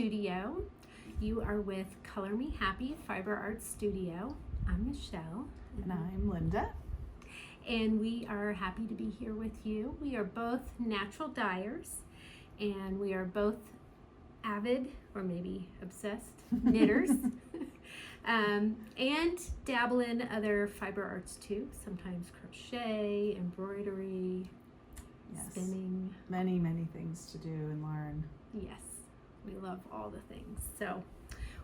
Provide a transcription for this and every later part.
studio. You are with Color Me Happy Fiber Arts Studio. I'm Michelle. And I'm Linda. And we are happy to be here with you. We are both natural dyers, and we are both avid, or maybe obsessed, knitters. And dabble in other fiber arts too, sometimes crochet, embroidery, spinning. Many things to do and learn. Yes, we love all the things. So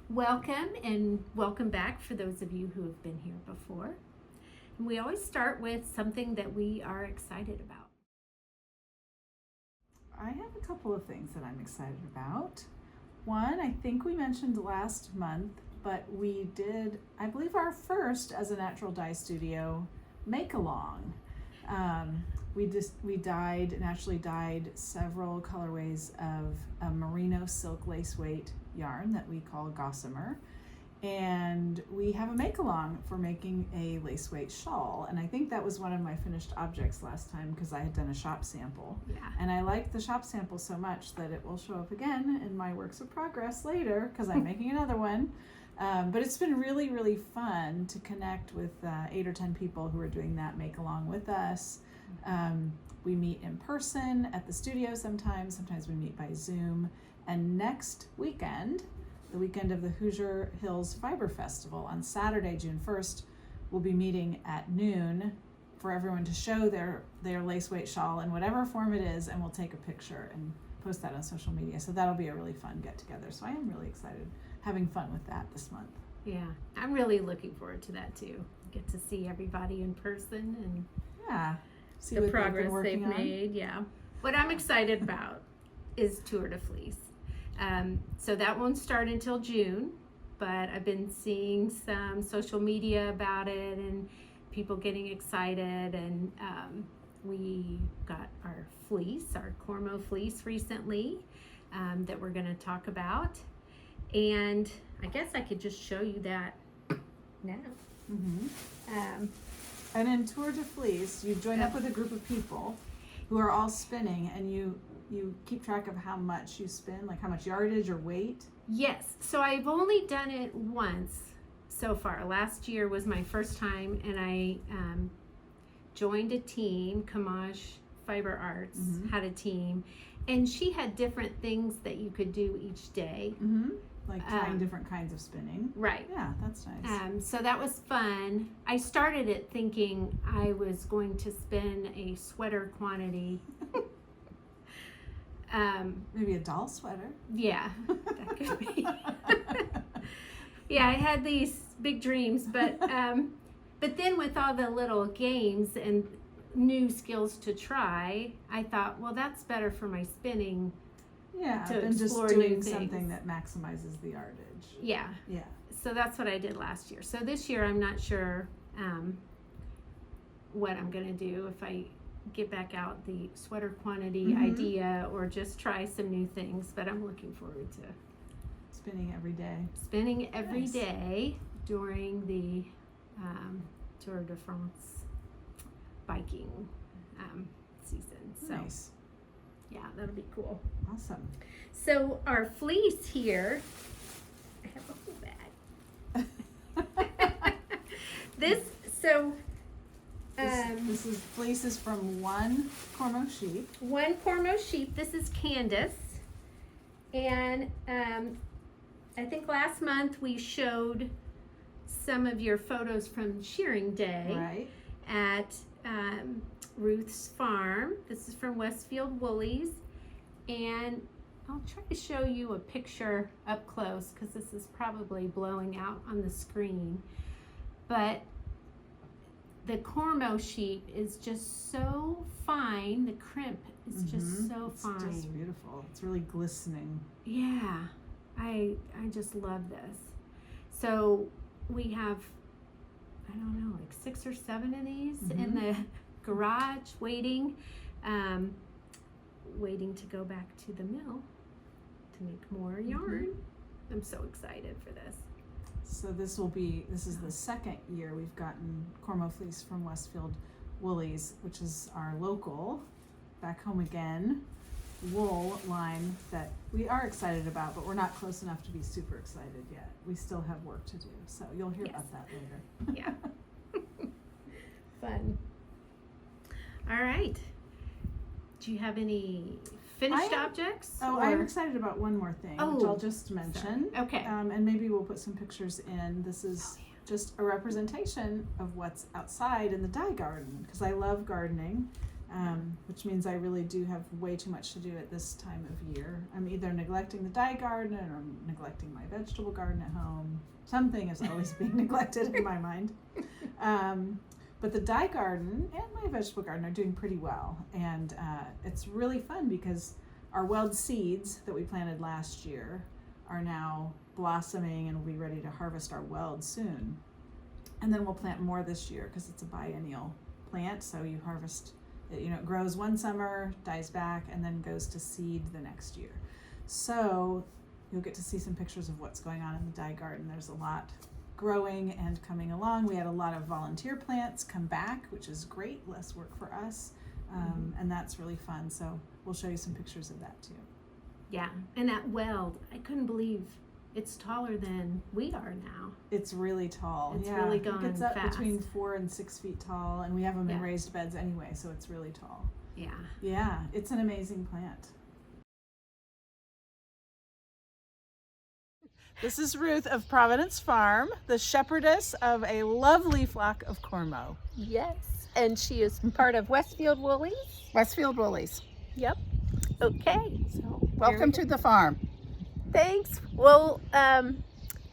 welcome, and welcome back for those of you who have been here before. And we always start with something that we are excited about. I have a couple of things that I'm excited about. One, I think we mentioned last month, but we did, I believe, our first as a natural dye studio make-along. We naturally dyed several colorways of a merino silk lace weight yarn that we call gossamer. And we have a make-along for making a lace weight shawl. And I think that was one of my finished objects last time because I had done a shop sample. Yeah. And I liked the shop sample so much that it will show up again in my works of progress later because I'm making another one. But it's been really fun to connect with 8 or 10 people who are doing that make-along with us. We meet in person at the studio sometimes we meet by Zoom. And next weekend, the weekend of the Hoosier Hills Fiber Festival on Saturday, June 1st, we'll be meeting at noon for everyone to show their lace weight shawl in whatever form it is, and we'll take a picture and post that on social media. So that'll be a really fun get together. So I am really excited, having fun with that this month. Yeah, I'm really looking forward to that too. Get to see everybody in person and see the what progress they've on. made. Yeah. What I'm excited about is Tour de Fleece. So that won't start until June, but I've been seeing some social media about it and people getting excited, and we got our fleece, our Cormo fleece recently that we're going to talk about, and I guess I could just show you that now. Mm-hmm. And in Tour de Fleece, you join up with a group of people who are all spinning, and you keep track of how much you spin, like how much yardage or weight? Yes. So I've only done it once so far. Last year was my first time, and I joined a team. Kamaj Fiber Arts had a team, and she had different things that you could do each day. Like trying different kinds of spinning. Right. Yeah, that's nice. So that was fun. I started it thinking I was going to spin a sweater quantity. Maybe a doll sweater. Yeah, that could be. Yeah, I had these big dreams, but then with all the little games and new skills to try, I thought, well, that's better for my spinning. Yeah, to than just explore doing new something things. that maximizes the yardage. Yeah. Yeah. So that's what I did last year. So this year, I'm not sure what I'm going to do, if I get back out the sweater quantity idea or just try some new things, but I'm looking forward to spinning every day. Spinning every day during the Tour de France biking season. So nice. Yeah, that'll be cool. Awesome. So our fleece here, I have a whole bag. This is fleece is from one Cormo sheep. One Cormo sheep. This is Candace, and I think last month we showed some of your photos from shearing day at Ruth's farm. This is from Westfield Woolies, and I'll try to show you a picture up close because this is probably blowing out on the screen, but the Cormo sheep is just so fine. The crimp is just so fine. It's just beautiful. It's really glistening. Yeah, I just love this. So we have, I don't know, like 6 or 7 of these in the garage waiting to go back to the mill to make more yarn. I'm so excited for this. So this is the second year we've gotten Cormo fleece from Westfield Woolies, which is our local, back home again. wool line that we are excited about, but we're not close enough to be super excited yet. We still have work to do, so you'll hear about that later. Yeah. Fun. All right. Do you have any finished objects? Oh, I'm excited about one more thing, which I'll just mention. Sorry. Okay. And maybe we'll put some pictures in. This is just a representation of what's outside in the dye garden, because I love gardening, which means I really do have way too much to do at this time of year. I'm either neglecting the dye garden or I'm neglecting my vegetable garden at home. Something is always being neglected in my mind. But the dye garden and my vegetable garden are doing pretty well. And it's really fun because our weld seeds that we planted last year are now blossoming and we'll be ready to harvest our weld soon. And then we'll plant more this year because it's a biennial plant. So you harvest it, it grows one summer, dies back, and then goes to seed the next year. So you'll get to see some pictures of what's going on in the dye garden. There's a lot growing and coming along. We had a lot of volunteer plants come back, which is great, less work for us. And that's really fun. So we'll show you some pictures of that too. Yeah, and that weld, I couldn't believe it's taller than we are now. It's really tall. It's really going It gets up fast. between 4 and 6 feet tall, and we have them in raised beds anyway, so it's really tall. Yeah. Yeah, it's an amazing plant. This is Ruth of Providence Farm, the shepherdess of a lovely flock of Cormo. Yes, and she is part of Westfield Woolies. Westfield Woolies. Yep. Okay. So Welcome to the farm. Thanks. Well,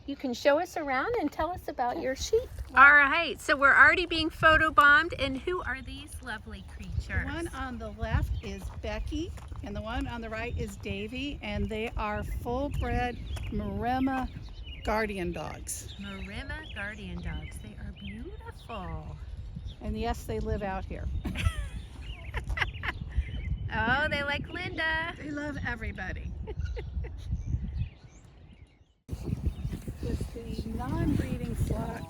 you can show us around and tell us about your sheep. All right, so we're already being photobombed, and who are these lovely creatures? The one on the left is Becky, and the one on the right is Davy, and they are full-bred Maremma guardian dogs. Maremma guardian dogs. They are beautiful. And yes, they live out here. Oh, they like Linda. They love everybody. With the non-breeding flock,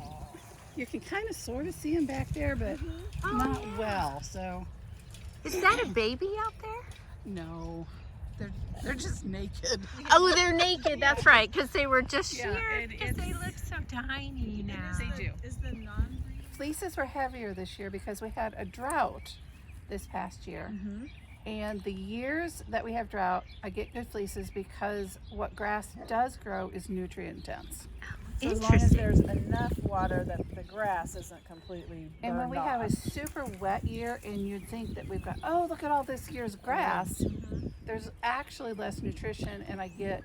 you can kind of sort of see them back there, but not well. So Is that a baby out there? no, they're just naked. Oh, they're naked. That's right, because they were just Yeah, sheared. Because they look so tiny now. They do. Is the non-breeding? Fleeces were heavier this year because we had a drought this past year. And the years that we have drought, I get good fleeces because what grass does grow is nutrient dense. So as long as there's enough water that the grass isn't completely burned And when we off. have a super wet year and you'd think that we've got, oh, look at all this year's grass, there's actually less nutrition and I get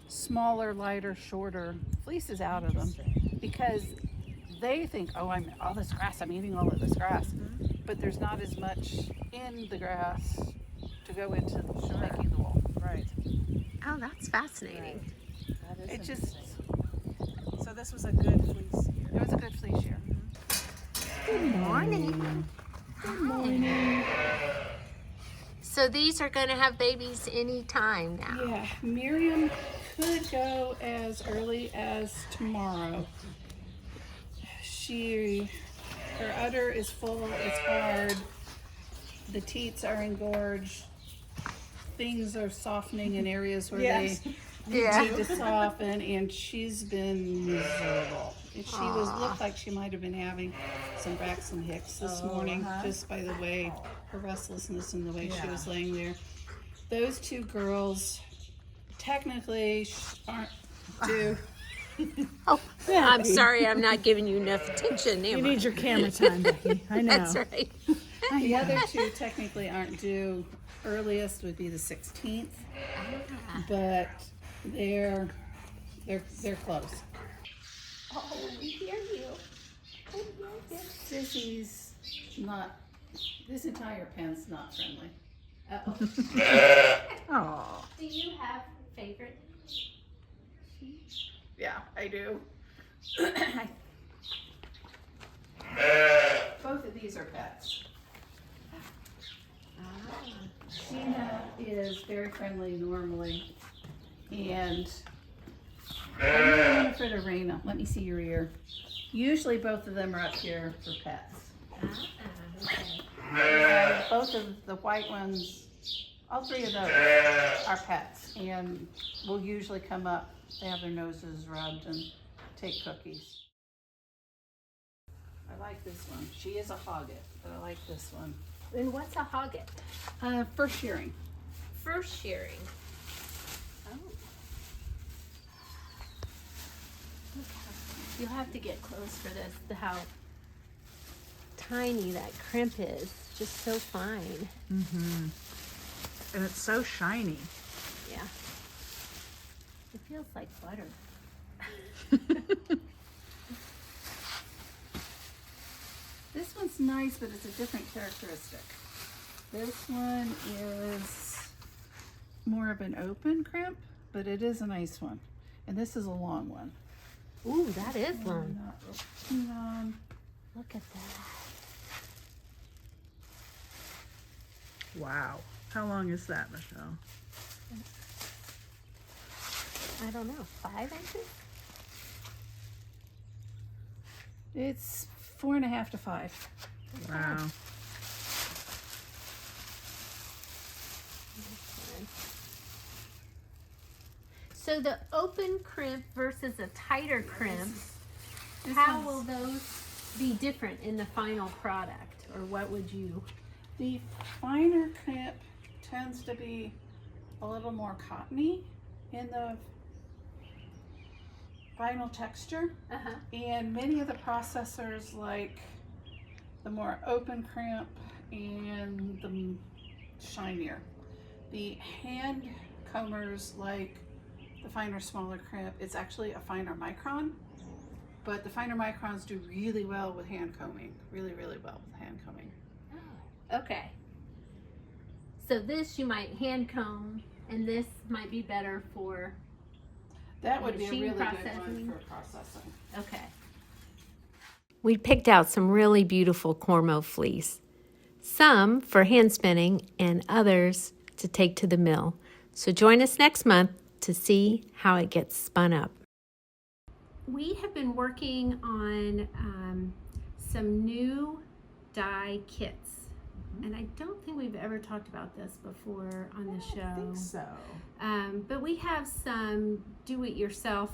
smaller, lighter, shorter fleeces out of them because they think, oh, I'm all this grass, I'm eating all of this grass. But there's not as much in the grass to go into making the wool. Right. Oh, that's fascinating. That is It just, So this was a good fleece year. it was a good fleece year. Good morning. Good morning. So these are going to have babies any time now. Yeah, Miriam could go as early as tomorrow. Her udder is full, it's hard, the teats are engorged, things are softening in areas where Yes. they need to soften, and she's been miserable. And she looked like she might have been having some Braxton Hicks this morning, just by the way, her restlessness and the way she was laying there. Those two girls technically aren't due. Oh, I'm sorry I'm not giving you enough attention. You need your camera time, Becky. I know. That's right. The other two technically aren't due. Earliest would be the 16th, but they're close. Oh, we hear you. Sissy's not. This entire pen's not friendly. Oh. Do you have favorite? Yeah, I do. Both of these are pets. Sheena is very friendly normally, and I'm afraid of Reyna. Let me see your ear. Usually both of them are up here for pets. Okay. And both of the white ones All three of those are pets, and will usually come up. They have their noses rubbed and take cookies. I like this one. She is a hogget, but I like this one. And what's a hogget? First shearing. First shearing. Oh. Look how, you'll have to get close for this, how tiny that crimp is. Just so fine. Mm-hmm. And it's so shiny. Yeah. It feels like butter. This one's nice, but it's a different characteristic. This one is more of an open crimp, but it is a nice one. And this is a long one. Ooh, that is long. Not real keen on. Look at that. Wow. How long is that, Michelle? I don't know, 5 inches? It's 4.5 to 5. Wow. So the open crimp versus a tighter crimp, This how one's- will those be different in the final product? Or what would you? The finer crimp tends to be a little more cottony in the vinyl texture, Uh-huh. and many of the processors like the more open crimp and the shinier. The hand combers like the finer, smaller crimp. It's actually a finer micron, but the finer microns do really well with hand combing. Really, really well with hand combing. Okay. So this you might hand comb, and this might be better for, That would be a Machine really good processing. one for processing. okay. We picked out some really beautiful Cormo fleece, some for hand spinning and others to take to the mill. So join us next month to see how it gets spun up. We have been working on some new dye kits. And I don't think we've ever talked about this before on the show. I think so. But we have some do-it-yourself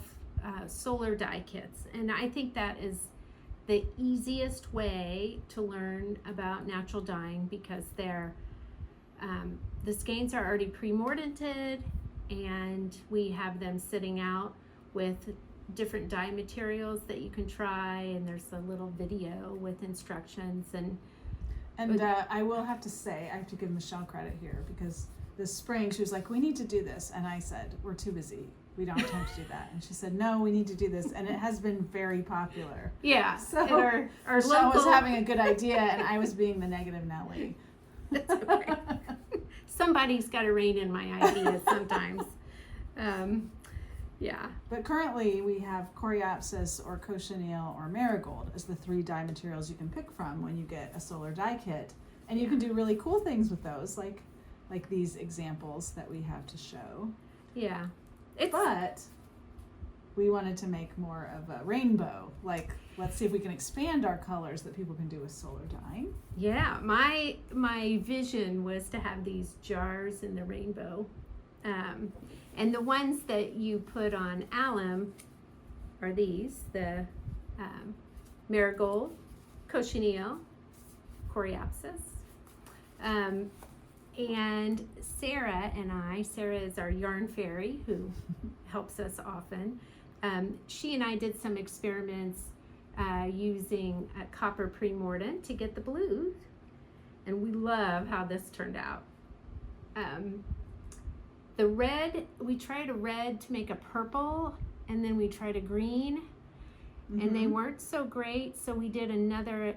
solar dye kits, and I think that is the easiest way to learn about natural dyeing because they're the skeins are already pre-mordanted, and we have them sitting out with different dye materials that you can try, and there's a little video with instructions and. And I will have to say, I have to give Michelle credit here because this spring she was like, we need to do this. And I said, we're too busy. We don't have time to do that. And she said, no, we need to do this. And it has been very popular. Yeah, So and our Michelle was local- having a good idea and I was being the negative Nelly. That's okay. Somebody's got to rein in my ideas sometimes. Yeah. But currently we have Coreopsis or cochineal or marigold as the 3 dye materials you can pick from when you get a solar dye kit. And you can do really cool things with those, like these examples that we have to show. Yeah. But we wanted to make more of a rainbow. Like, let's see if we can expand our colors that people can do with solar dyeing. Yeah, my vision was to have these jars in the rainbow. And the ones that you put on alum are these, the marigold, cochineal, coreopsis. And Sarah and I, Sarah is our yarn fairy who helps us often. She and I did some experiments using a copper pre-mordant to get the blues, and we love how this turned out. The red, we tried a red to make a purple, and then we tried a green, and they weren't so great, so we did another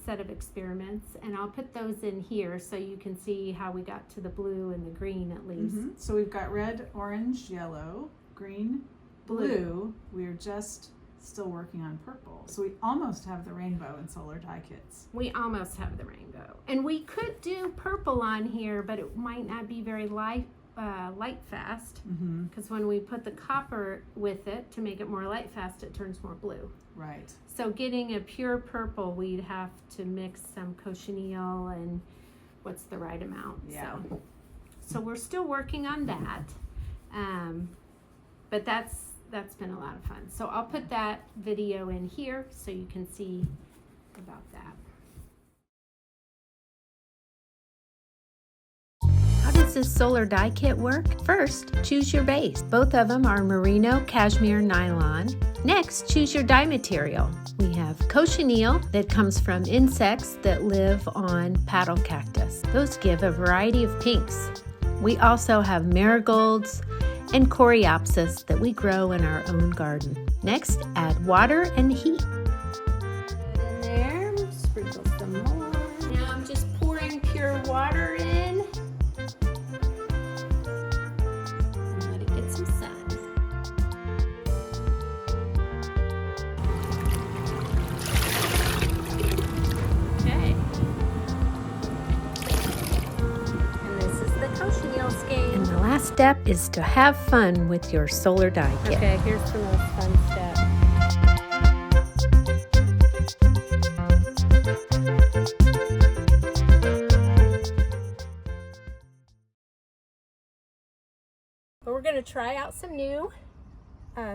set of experiments, and I'll put those in here so you can see how we got to the blue and the green at least. So we've got red, orange, yellow, green, blue. We're just still working on purple. So we almost have the rainbow in solar dye kits. We almost have the rainbow. And we could do purple on here, but it might not be very light fast, because when we put the copper with it to make it more light fast, it turns more blue. Right. So getting a pure purple, we'd have to mix some cochineal and what's the right amount. Yeah. So we're still working on that. But that's been a lot of fun. So I'll put that video in here so you can see about that. How does this solar dye kit work? First, choose your base. Both of them are merino cashmere nylon. Next, choose your dye material. We have cochineal that comes from insects that live on paddle cactus. Those give a variety of pinks. We also have marigolds and coreopsis that we grow in our own garden. Next, add water and heat. Put in there, sprinkle some more. Now I'm just pouring pure water in. And let it get some sun. Okay. And this is the cochineal skein. And the last step is to have fun with your solar dye kit. Okay, here's the most fun step. But we're going to try out some new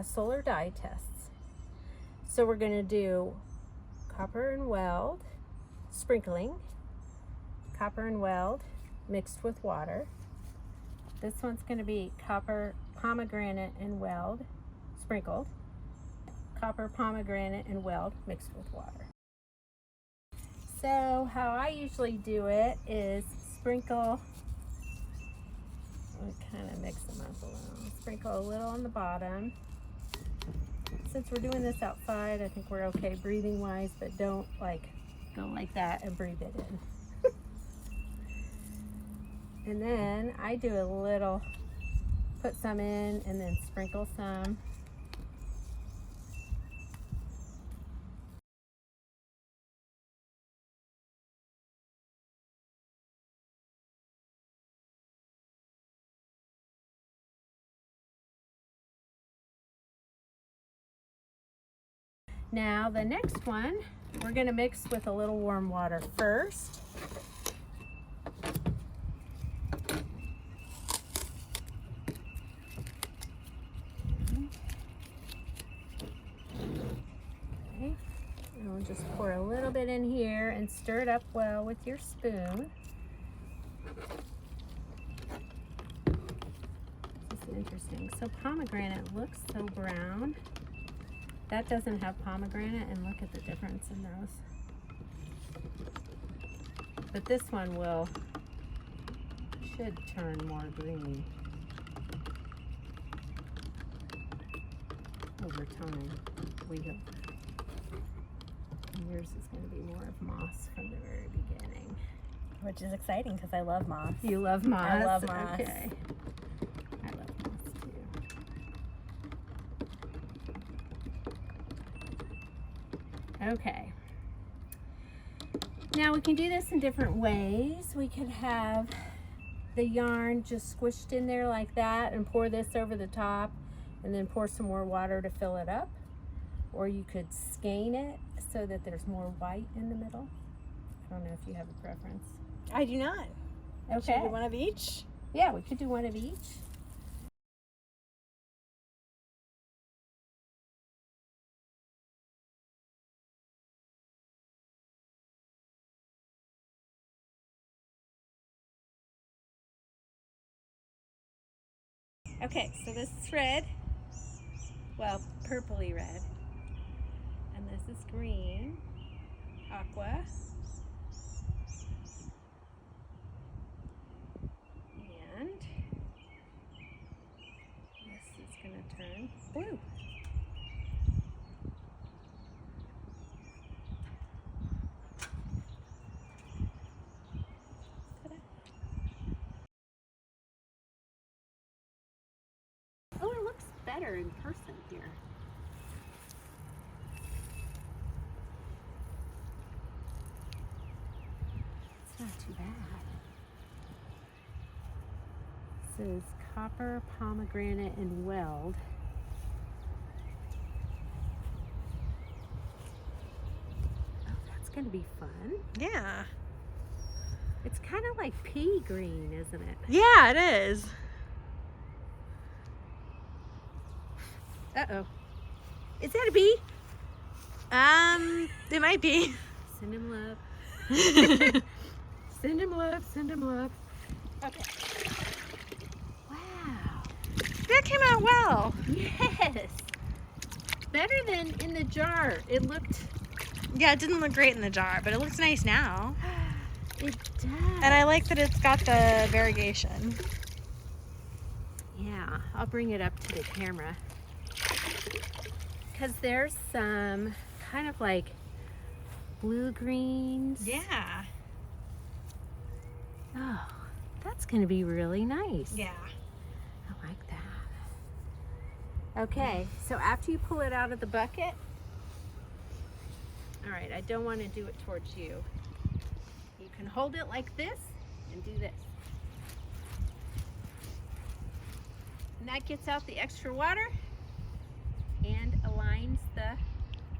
solar dye tests. So we're going to do copper and weld, sprinkling, copper and weld mixed with water. This one's going to be copper, pomegranate, and weld sprinkled. Copper, pomegranate, and weld mixed with water. So how I usually do it is sprinkle, kind of mix them up a little. Sprinkle a little on the bottom. Since we're doing this outside, I think we're okay breathing wise, but don't like go like that and breathe it in. And then I do a little, put some in and then sprinkle some. Now the next one, we're gonna mix with a little warm water first. Just pour a little bit in here and stir it up well with your spoon. This is interesting. So pomegranate looks so brown. That doesn't have pomegranate, and look at the difference in those. But this one should turn more green over time, we hope. Yours is going to be more of moss from the very beginning. Which is exciting because I love moss. You love moss? I love moss. Okay. I love moss too. Okay. Now we can do this in different ways. We could have the yarn just squished in there like that and pour this over the top and then pour some more water to fill it up. Or you could skein it so that there's more white in the middle. I don't know if you have a preference. I do not. Okay. Should we do one of each? Yeah, we could do one of each. Okay, so this is red. Well, purpley red. And this is green, aqua. And this is going to turn blue. Ta-da. Oh, it looks better in person here. Not too bad. This is copper, pomegranate, and weld. Oh, that's going to be fun. Yeah. It's kind of like pea green, isn't it? Yeah, it is. Uh-oh. Is that a bee? It might be. Send him love. Send him love. Send him love. Okay. Wow. That came out well. Yes. Better than in the jar. It looked. Yeah, it didn't look great in the jar, but it looks nice now. It does. And I like that it's got the variegation. Yeah, I'll bring it up to the camera. Because there's some kind of like blue greens. Yeah. Oh, that's going to be really nice. Yeah. I like that. Okay, so after you pull it out of the bucket, all right, I don't want to do it towards you. You can hold it like this and do this. And that gets out the extra water and aligns the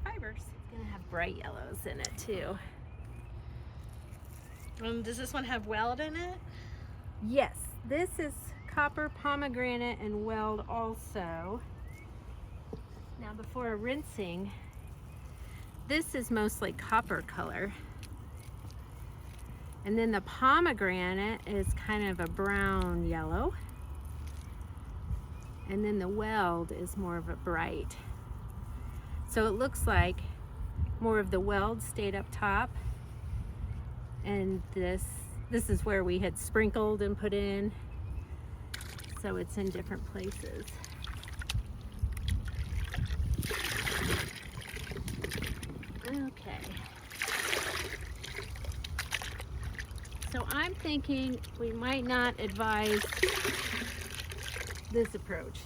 fibers. It's gonna have bright yellows in it too. Does this one have weld in it? Yes, this is copper, pomegranate, and weld also. Now before rinsing, this is mostly copper color. And then the pomegranate is kind of a brown yellow. And then the weld is more of a bright. So it looks like more of the weld stayed up top. And this is where we had sprinkled and put in. So it's in different places. Okay. So I'm thinking we might not advise this approach.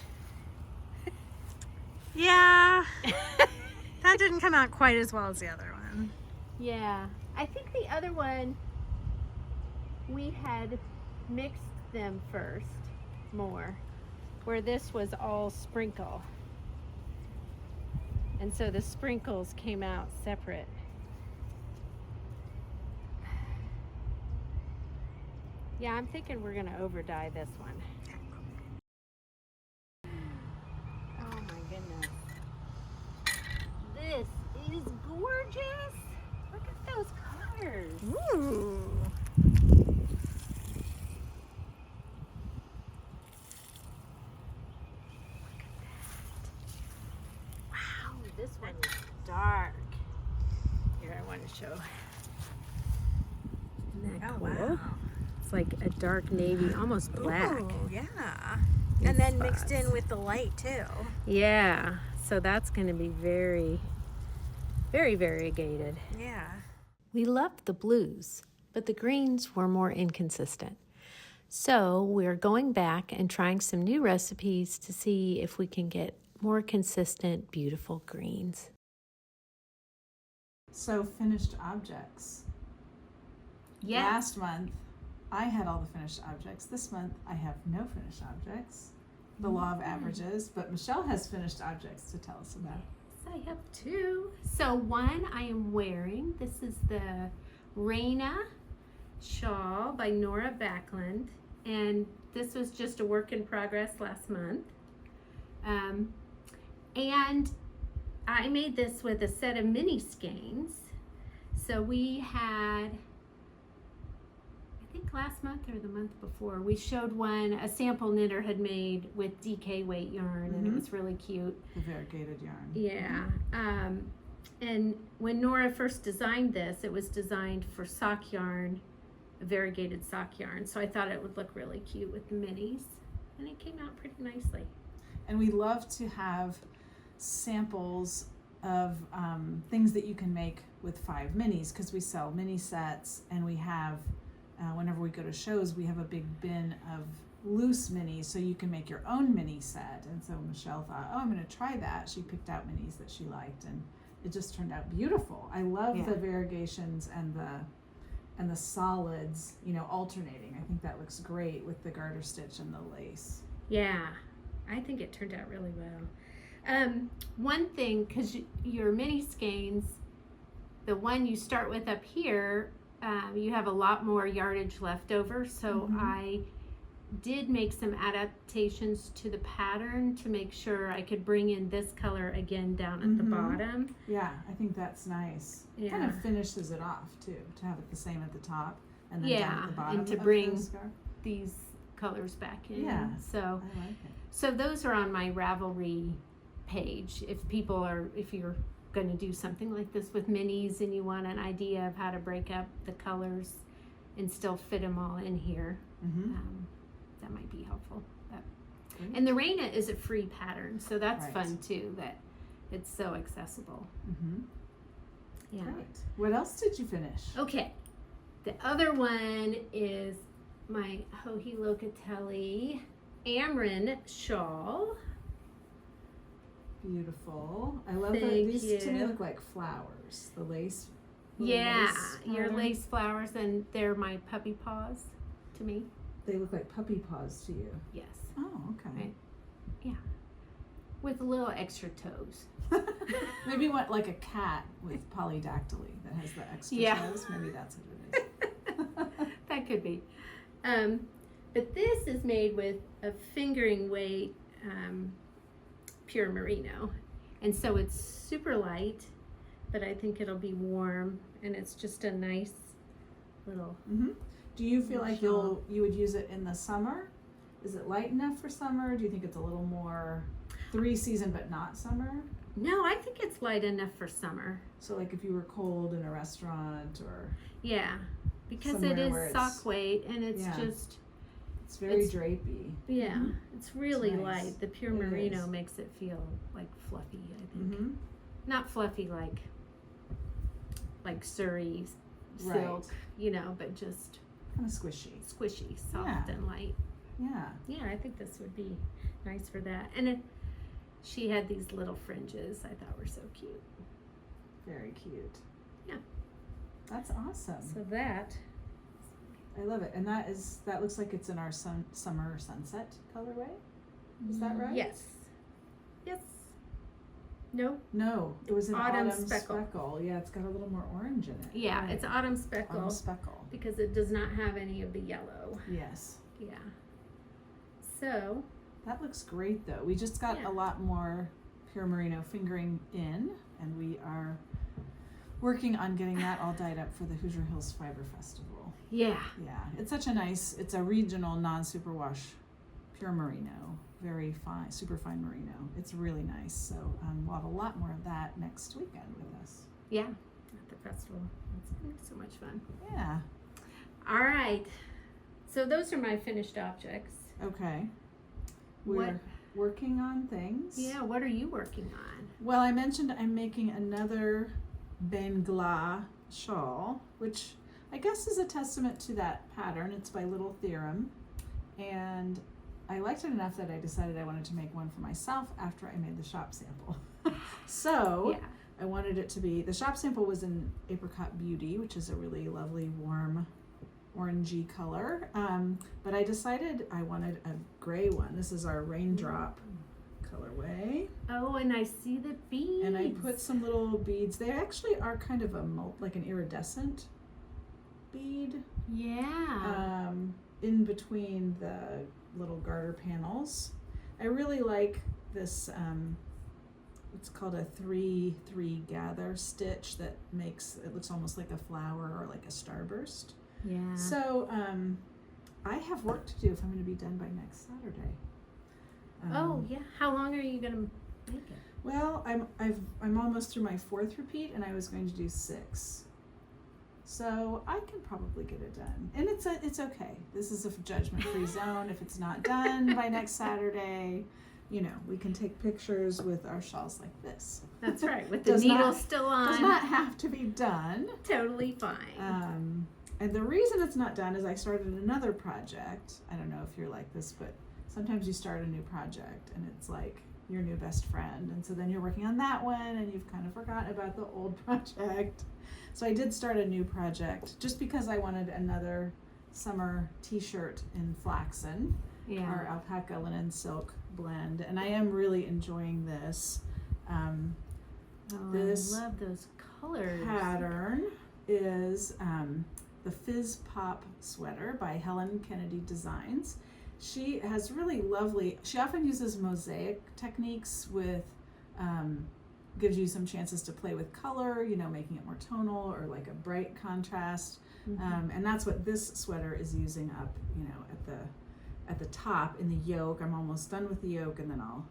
Yeah. That didn't come out quite as well as the other one. Yeah, I think the other one, we had mixed them first more, where this was all sprinkle. And so the sprinkles came out separate. Yeah, I'm thinking we're gonna over dye this one. Oh my goodness. This is gorgeous. Look at those colors. Ooh. Wow, this one is dark. Here, I want to show. Isn't that Oh, cool? wow. It's like a dark navy, almost black. Ooh, yeah. in And then mixed spots. in with the light too. Yeah, so that's going to be very, very variegated. Yeah. We loved the blues, but the greens were more inconsistent. So we're going back and trying some new recipes to see if we can get more consistent, beautiful greens. So finished objects. Yes. Last month, I had all the finished objects. This month, I have no finished objects. The law of averages, but Michelle has finished objects to tell us about. I have two. So one I am wearing. This is the Reyna shawl by Noora Backlund. And this was just a work in progress last month. And I made this with a set of mini skeins. So we had, I think last month or the month before, we showed one a sample knitter had made with DK weight yarn, and it was really cute. The variegated yarn. Yeah. And when Noora first designed this, it was designed for sock yarn, variegated sock yarn. So I thought it would look really cute with the minis, and it came out pretty nicely. And we love to have samples of things that you can make with 5 minis, because we sell mini sets, and we have, whenever we go to shows, we have a big bin of loose minis, so you can make your own mini set. And so Michelle thought, oh, I'm going to try that. She picked out minis that she liked, and it just turned out beautiful. I love the variegations and the solids, you know, alternating. I think that looks great with the garter stitch and the lace. Yeah, I think it turned out really well. One thing, because your mini skeins, the one you start with up here you have a lot more yardage left over, so I did make some adaptations to the pattern to make sure I could bring in this color again down at the bottom. Yeah, I think that's nice. Yeah. Kind of finishes it off too, to have it the same at the top and then down Yeah, at the bottom. and to of bring the scarf. these colors back in. Yeah. So I like it. so those are on my Ravelry page. If you're going to do something like this with minis and you want an idea of how to break up the colors and still fit them all in here, that might be helpful. Great. And the Reyna is a free pattern, so that's Right. fun too, that it's so accessible. Yeah. Great. What else did you finish? Okay. The other one is my Joji Locatelli Amren shawl. Beautiful. I love that. Thank These to me you. look like flowers. The lace. little Yeah, lace your pattern. lace flowers, and they're my puppy paws to me. They look like puppy paws to you. Yes. Oh, okay. Right. With a little extra toes. Maybe what like a cat with polydactyly that has the extra toes. Maybe that's what it is. That could be. But this is made with a fingering weight pure merino. And so it's super light, but I think it'll be warm, and it's just a nice little. Do you feel like shawl. you would use it in the summer? Is it light enough for summer? Do you think it's a little more 3 season but not summer? No, I think it's light enough for summer. So like if you were cold in a restaurant or Yeah, because somewhere it where is it's- sock weight, and it's Yeah. just, it's very It's- drapey. yeah, it's really nice. light. The pure It merino is. makes it feel like fluffy, I think. Mm-hmm. Not fluffy like Surrey silk, Right. you know, but just Kind of squishy. squishy, soft Yeah. and light. Yeah. Yeah, I think this would be nice for that. And she had these little fringes I thought were so cute. Very cute. Yeah. That's awesome. So that, I love it. And that looks like it's in our summer sunset colorway. Is that right? yes. Yes. No? No, it was an Autumn autumn speckle. speckle. Yeah, it's got a little more orange in it. Yeah, Right. it's autumn speckle Autumn speckle. because it does not have any of the yellow. Yes. Yeah. So, That looks great though. We just got Yeah. a lot more pure merino fingering in, and we are working on getting that all dyed up for the Hoosier Hills Fiber Festival. yeah. Yeah, it's such a nice, it's a regional non-superwash pure merino, very fine, super fine merino. It's really nice. So we'll have a lot more of that next weekend with us. Yeah. At the festival. It's gonna be so much fun. Yeah. All right. So those are my finished objects. Okay. We're What- working on things. Yeah, what are you working on? Well, I mentioned I'm making another Beinn Ghlas shawl, which I guess is a testament to that pattern. It's by Littletheorem, and I liked it enough that I decided I wanted to make one for myself after I made the shop sample. So Yeah. I wanted it to be, the shop sample was in Apricot Beauty, which is a really lovely warm orangey color, but I decided I wanted a gray one. This is our Raindrop colorway. Oh, and I see the beads. And I put some little beads. They actually are kind of like an iridescent bead Yeah. in between the little garter panels. I really like this, it's called a 3-3 gather stitch that makes, it looks almost like a flower or like a starburst. Yeah. So I have work to do if I'm going to be done by next Saturday. Oh, yeah. How long are you gonna make it? Well, I'm almost through my 4th repeat, and I was going to do 6. So I can probably get it done, and it's okay. This is a judgment-free zone. If it's not done by next Saturday, you know, we can take pictures with our shawls like this. That's right. With the Does needle not- still on. Does not have to be done. Totally fine. And the reason it's not done is I started another project. I don't know if you're like this, but sometimes you start a new project and it's like your new best friend. And so then you're working on that one and you've kind of forgotten about the old project. So I did start a new project just because I wanted another summer t-shirt in flaxen, Yeah. our alpaca linen silk blend. And I am really enjoying this. Oh, this I love those colors. Pattern is the Fizz Pop Sweater by Helen Kennedy Designs. She has really lovely, she often uses mosaic techniques with, gives you some chances to play with color, you know, making it more tonal or like a bright contrast. And that's what this sweater is using up, you know, at the top in the yoke. I'm almost done with the yoke, and then I'll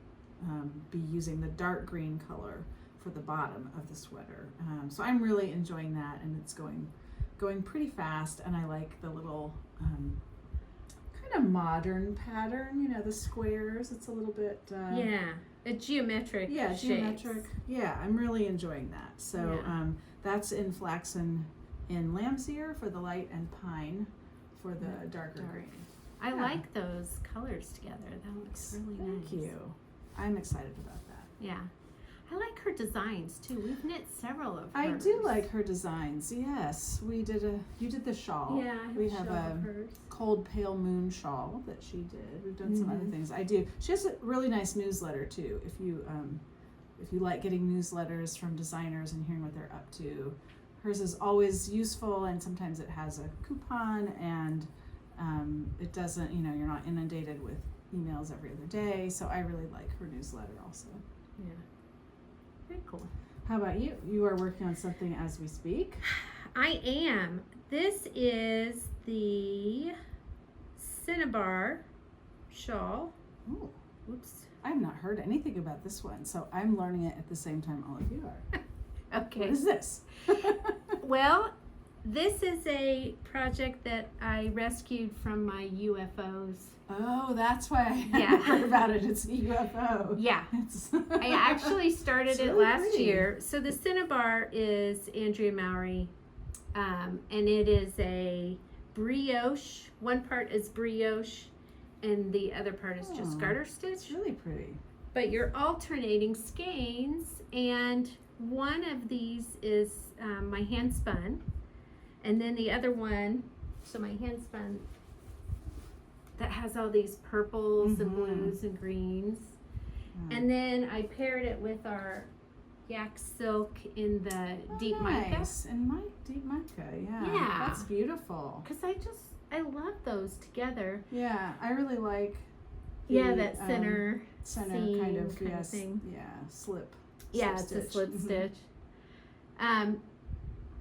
be using the dark green color for the bottom of the sweater. So I'm really enjoying that, and it's going pretty fast, and I like the little kind of modern pattern, you know, the squares. It's a little bit a geometric shapes. Geometric. Yeah, I'm really enjoying that. So that's in flaxen in lamb's ear for the light, and pine for the darker green. I like those colors together. That looks really nice. Thank you. I'm excited about that. Yeah. I like her designs too. We've knit several of hers. I do like her designs. Yes, you did the shawl. Yeah, I have we a have shawl a of hers. cold pale moon shawl that she did. We've done some other things. I do. She has a really nice newsletter too. If you like getting newsletters from designers and hearing what they're up to, hers is always useful, and sometimes it has a coupon, and it doesn't, you know, you're not inundated with emails every other day. So I really like her newsletter also. Yeah. Very cool. How about you? You are working on something as we speak. I am. This is the Cinnabar shawl. Ooh. Oops. I've not heard anything about this one, so I'm learning it at the same time all of you are. Okay. What is this? Well, this is a project that I rescued from my UFOs. Oh, that's why I Yeah. heard about it. It's a UFO. Yeah. I actually started It's it really last pretty. year. So the Cinnabar is Andrea Mowry, and it is a brioche. One part is brioche, and the other part is just garter stitch. It's really pretty. But you're alternating skeins, and one of these is my hand spun, and then the other one, so my hand spun, that has all these purples and blues and greens. And then I paired it with our yak silk in the deep mica. Nice. And deep mica, yeah. Yeah. That's beautiful. Because I love those together. Yeah, I really like That center seam kind of thing. Yeah, slip. Yeah, slip it's a slip Mhm. stitch. And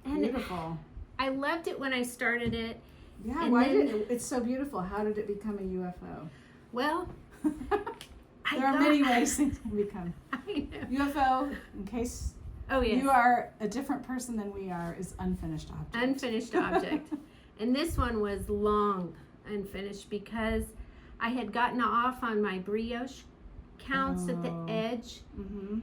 Beautiful. I loved it when I started it. Yeah, and why then- did it's so beautiful. How did it become a UFO? Well, There are many ways things can become. I know. UFO, in case Oh, yes. you are a different person than we are, is unfinished object. Unfinished object. And this one was long unfinished because I had gotten off on my brioche counts at the Oh. edge. Mm-hmm.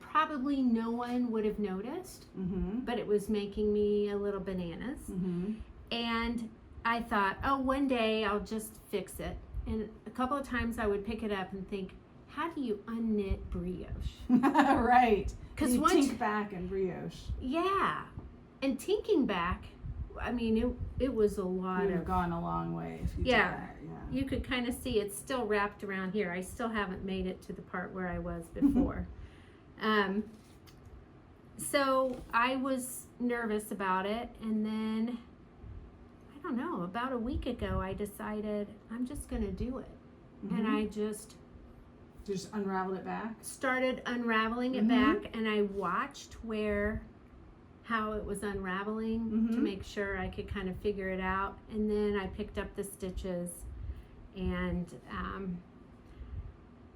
Probably no one would have noticed, Mm-hmm. but it was making me a little bananas. Mm-hmm. And I thought, oh, one day I'll just fix it. And a couple of times I would pick it up and think, how do you unknit brioche? Right. 'Cause you once- tink back and brioche. Yeah. And tinking back, I mean, it was a lot You'd of, have gone a long way if you Yeah. did that. Yeah. you could kind of see it's still wrapped around here. I still haven't made it to the part where I was before. So I was nervous about it, and then I don't know, about a week ago I decided I'm just going to do it. And I just Just unraveled it back. started unraveling it back, and I watched how it was unraveling to make sure I could kind of figure it out. And then I picked up the stitches, and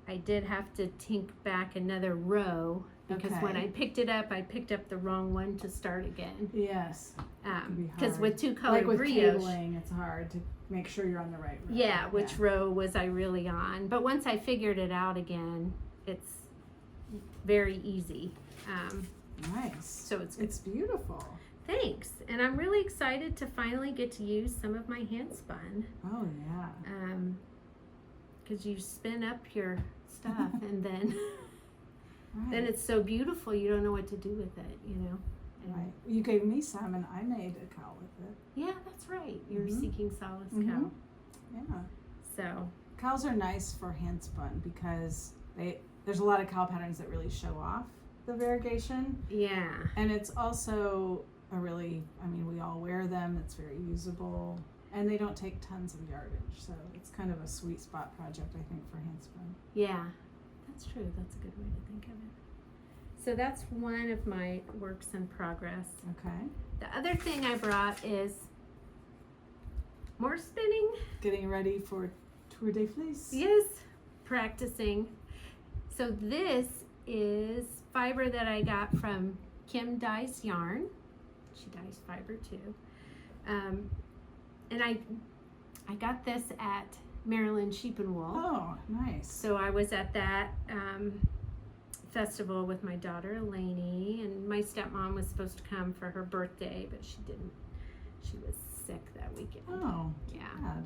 I did have to tink back another row because when Okay. I picked it up, I picked up the wrong one to start again. Yes. be Because hard. with two colored Like with brioche, cabling, it's hard to make sure you're on the right row. yeah, which row was I really on? But once I figured it out again, it's very easy. Nice. So It's beautiful. thanks, and I'm really excited to finally get to use some of my hand spun. Oh yeah. Because you spin up your stuff and then Right. it's so beautiful you don't know what to do with it, you know. And Right. You gave me some, and I made a cowl with it. yeah, that's right. You're Mhm. seeking solace Mhm. cow. Yeah. So Cowls are nice for hand spun because there's a lot of cowl patterns that really show off the variegation, yeah, and it's also we all wear them. It's very usable, and they don't take tons of yardage. So it's kind of a sweet spot project, I think, for handspun. Yeah, that's true. That's a good way to think of it. So that's one of my works in progress. Okay. The other thing I brought is more spinning. Getting ready for Tour de Fleece. Yes, practicing. So this is fiber that I got from Kim Dyes Yarn. She dyes fiber too. And I got this at Maryland Sheep and Wool. Oh, nice. So I was at that festival with my daughter Elaney, and my stepmom was supposed to come for her birthday, but she didn't. She was sick that weekend. Oh, yeah. Bad.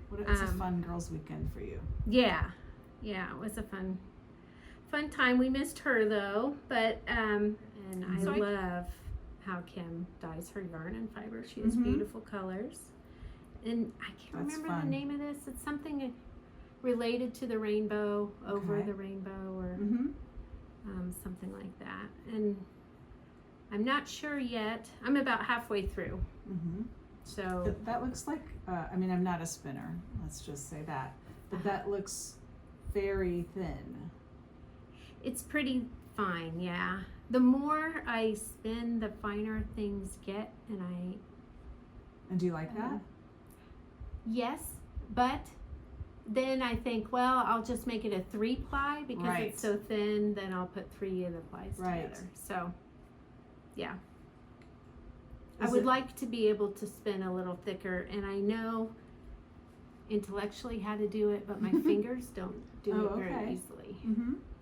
What it's a fun girls' weekend for you. Yeah, it was a fun time. We missed her though, but and I love how Kim dyes her yarn and fiber. She has beautiful colors, and I can't remember the name of this. It's something related to the rainbow, over the rainbow, or something like that. And I'm not sure yet. I'm about halfway through. So that looks like. I'm not a spinner. Let's just say that. But that looks very thin. It's pretty fine, yeah. The more I spin, the finer things get, And do you like that? Yes, but then I think, well, I'll just make it a 3-ply because it's so thin, then I'll put 3 of the plies together. So, yeah. I would like to be able to spin a little thicker, and I know intellectually how to do it, but my fingers don't do it very easily.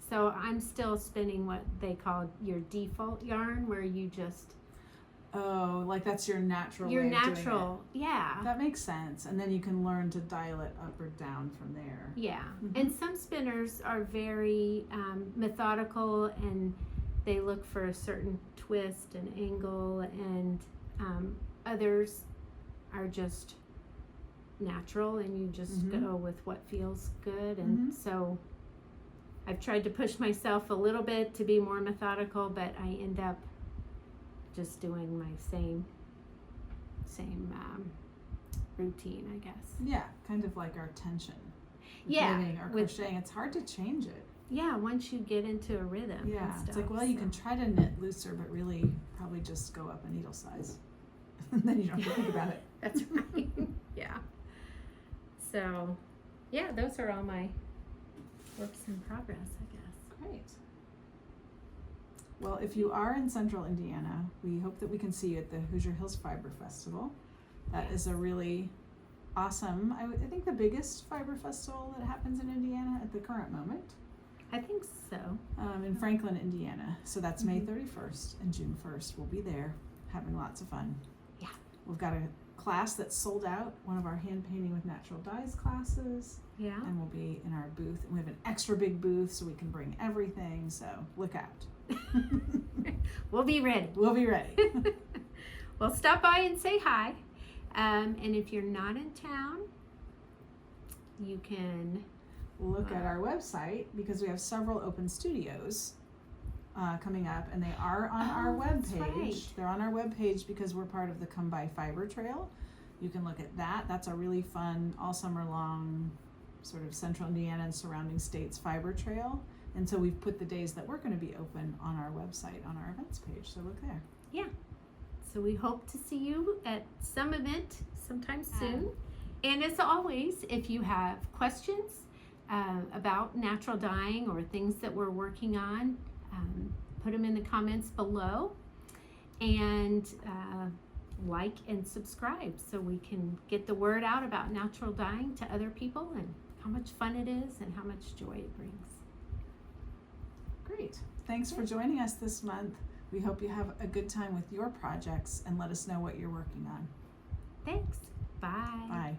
So I'm still spinning what they call your default yarn, where you just like that's your natural your way of natural doing it. yeah, that makes sense, and then you can learn to dial it up or down from there. And some spinners are very methodical, and they look for a certain twist and angle, and others are just natural, and you just go with what feels good. And so I've tried to push myself a little bit to be more methodical, but I end up just doing my same routine, I guess. Yeah, kind of like our tension. Yeah, knitting or crocheting, it's hard to change it. Yeah, once you get into a rhythm. Yeah, and stuff, it's like, well, you can try to knit looser, but really probably just go up a needle size. And then you don't have to think about it. That's right. Yeah. So, yeah, those are all my works in progress, I guess. Great. Well, if you are in Central Indiana, we hope that we can see you at the Hoosier Hills Fiber Festival. That is a really awesome, I think the biggest fiber festival that happens in Indiana at the current moment. I think so. In Franklin, Indiana. So that's May 31st and June 1st. We'll be there having lots of fun. Yeah. We've got a class that's sold out, one of our hand painting with natural dyes classes. Yeah. And we'll be in our booth. And we have an extra big booth so we can bring everything. So look out. We'll be ready. We'll be ready. Well, stop by and say hi. And if you're not in town, you can look at our website, because we have several open studios coming up, and they are on our webpage. Right. They're on our webpage because we're part of the Come By Fiber Trail. You can look at that. That's a really fun, all summer long, sort of Central Indiana and surrounding states fiber trail. And so we've put the days that we're going to be open on our website, on our events page. So look there. Yeah. So we hope to see you at some event sometime soon. And as always, if you have questions about natural dyeing or things that we're working on, put them in the comments below, and like and subscribe so we can get the word out about natural dyeing to other people, and how much fun it is and how much joy it brings. Great. Thanks for joining us this month. We hope you have a good time with your projects, and let us know what you're working on. Thanks. Bye. Bye.